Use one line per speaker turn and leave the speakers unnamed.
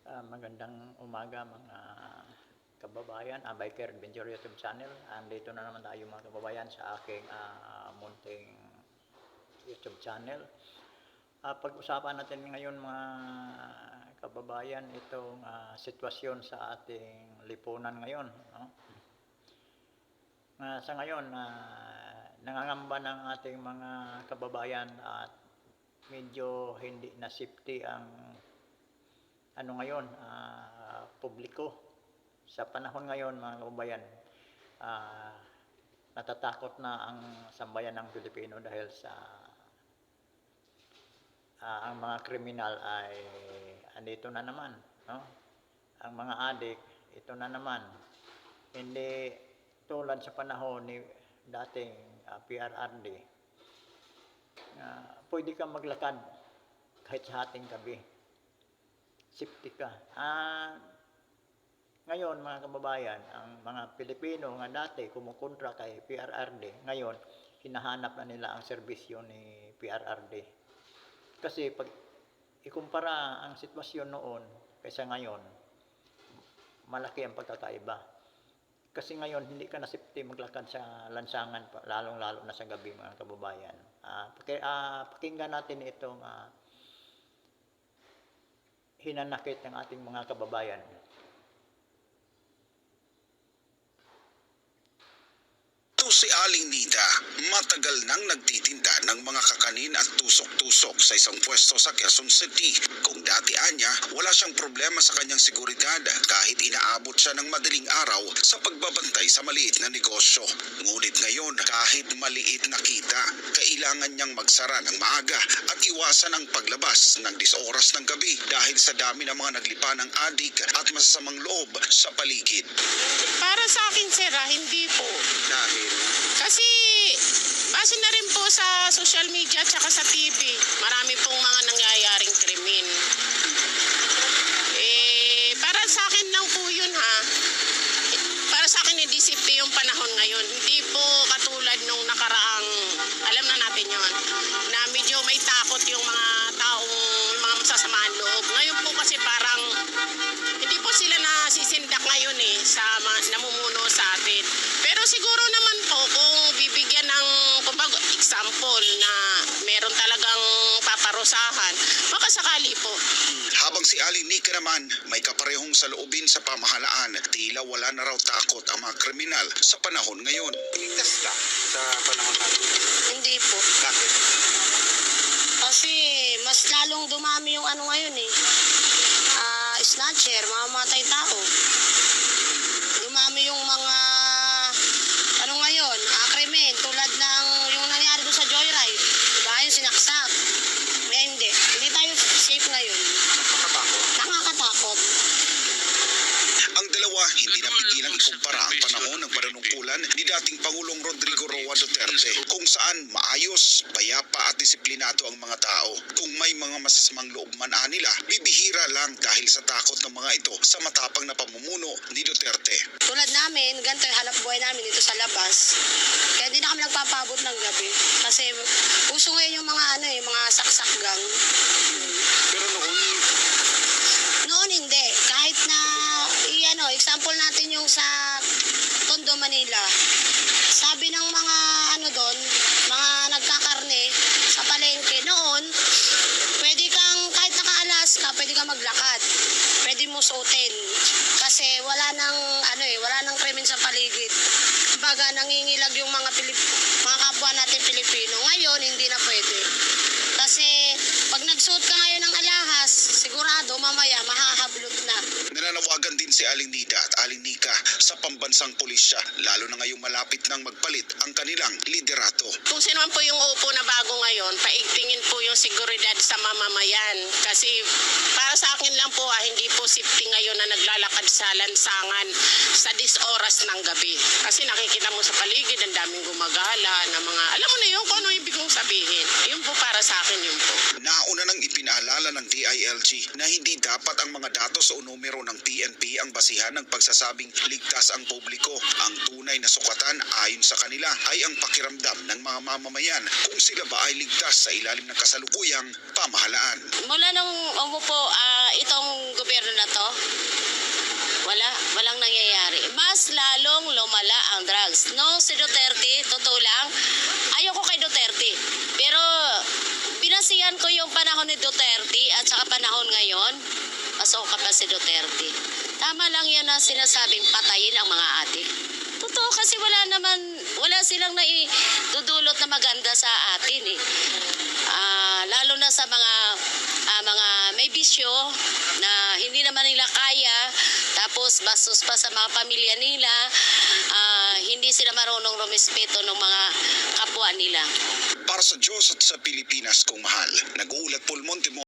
Magandang umaga mga kababayan, Biker Adventure YouTube channel. Andito na naman tayo mga kababayan sa aking munting YouTube channel. Pag-usapan natin ngayon mga kababayan itong sitwasyon sa ating lipunan ngayon. No? Sa ngayon, nangangamba ng ating mga kababayan at medyo hindi na safety ang ngayon, publiko. Sa panahon ngayon mga kababayan, natatakot na ang sambayan ng Pilipino dahil sa ang mga kriminal ay andito na naman, no? Ang mga adik, ito na naman. Hindi tulad sa panahon ni dating PRRD, pwede kang maglakad kahit sa hating gabi. Safety ka. Ngayon mga kababayan, ang mga Pilipino nga dati kumukontra kay PRRD, ngayon hinahanap na nila ang serbisyo ni PRRD. Kasi pag ikumpara ang sitwasyon noon kaysa ngayon, malaki ang pagkakaiba. Kasi ngayon hindi ka na safety maglakad sa lansangan, lalong-lalo na sa gabi mga kababayan. Pakinggan natin itong hinanakit ng ating mga kababayan.
Si Aling Nida, matagal nang nagtitinda ng mga kakanin at tusok-tusok sa isang pwesto sa Quezon City. Kung dati anya, wala siyang problema sa kanyang seguridad kahit inaabot siya ng madaling araw sa pagbabantay sa maliit na negosyo. Ngunit ngayon, kahit maliit na kita, kailangan niyang magsara ng maaga at iwasan ang paglabas ng 10 oras ng gabi dahil sa dami ng mga naglipa ng adik at masasamang loob sa paligid.
Para sa akin, sir, hindi po.
Dahil
Kasi base na rin po sa social media at saka sa TV, marami pong mga nangyayaring krimen. Para sa akin lang po yun Para sa akin hindi safety yung panahon ngayon. Hindi po katulad nung nakaraang, alam na natin yun, na medyo may takot yung mga taong, mga masasamaan loob. Ngayon po kasi parang hindi po sila nasisindak ngayon sa namumuno sa atin. Pero siguro naman po kung bibigyan ng example na meron talagang paparusahan, baka sakali po.
Habang si Aling Nika naman may kaparehong saloobin sa pamahalaan, tila wala na raw takot ang mga kriminal sa panahon ngayon. Ligtas ka sa panahon natin?
Hindi po.
Bakit?
Kasi mas lalong dumami yung ngayon snatcher, mamamatay tao. Dumami yung mga ngayon, krimen tulad ng yung nangyari doon sa Joyride. Diba? Yung sinaksak. Hindi tayo safe ngayon. Nakakatakot.
Ang dalawa hindi napigilang ikumpara ang panahon ng panunungkulan ni dating Pangulong Rodrigo Roa Duterte, kung saan maayos, payapa at disiplinado ang mga tao. Kung may mga masasamang loob man nila, bibihira lang dahil sa takot ng mga ito sa matapang na pamumuno ni Duterte.
Tulad namin, ganito yung hanap buhay namin dito sa labas. Kaya hindi na kami nagpapabot ng gabi. Kasi uso ngayon yung mga mga saksak gang.
Pero
Noon hindi. Kahit na, example natin yung sa Tondo, Manila. Sabi ng mga doon, mga nagkakarne sa palengke, noon, pwede kang, kahit nakaalas ka, pwede kang maglakad. Pwede mo suotin. Kasi wala nang krimen sa paligid. Baga, nangingilag yung mga kapwa natin Pilipino. Ngayon, hindi na pwede. Kasi pag nagsuot ka ngayon ng alahas, sigurado mamaya mahahablot na.
Nananawagan din si Aling Nida at Aling Nika sa pambansang pulisya, lalo na ngayong malapit nang magpalit ang kanilang liderato.
Kung sino man po yung uupo na bago ngayon, paigtingin po yung seguridad sa mamamayan. Kasi para sa akin lang po, hindi po safety ngayon na naglalakad sa lansangan sa 10 oras ng gabi. Kasi nakikita mo sa paligid, ang daming gumagala na mga, alam mo na yun kung ano ibig mong sabihin. Yun po para sa akin yun po.
Nauna nang ipinaalala ng DILG na hindi dapat ang mga datos o numero ng PNP ang basihan ng pagsasabing ligtas ang publiko. Ang tunay na sukatan ayon sa kanila ay ang pakiramdam ng mga mamamayan kung sila ba ay ligtas sa ilalim ng kasalukuyang pamahalaan.
Mula nung umupo itong gobyerno gobyerno na to, walang nangyayari. Mas lalong lumala ang drugs. No, si Duterte, totoo lang, ayoko kay Duterte. Pero pinasihan ko yung panahon ni Duterte at saka panahon ngayon, pasok ka pa si Duterte. Tama lang yan na sinasabing patayin ang mga ate. Totoo kasi wala silang naidudulot na maganda sa atin eh. Lalo na sa mga may bisyo na hindi naman nila kaya, tapos bastos pa sa mga pamilya nila, hindi sila marunong rumispeto ng mga kapwa nila.
Para sa Diyos at sa Pilipinas kong mahal, nag-uulat Paul Monte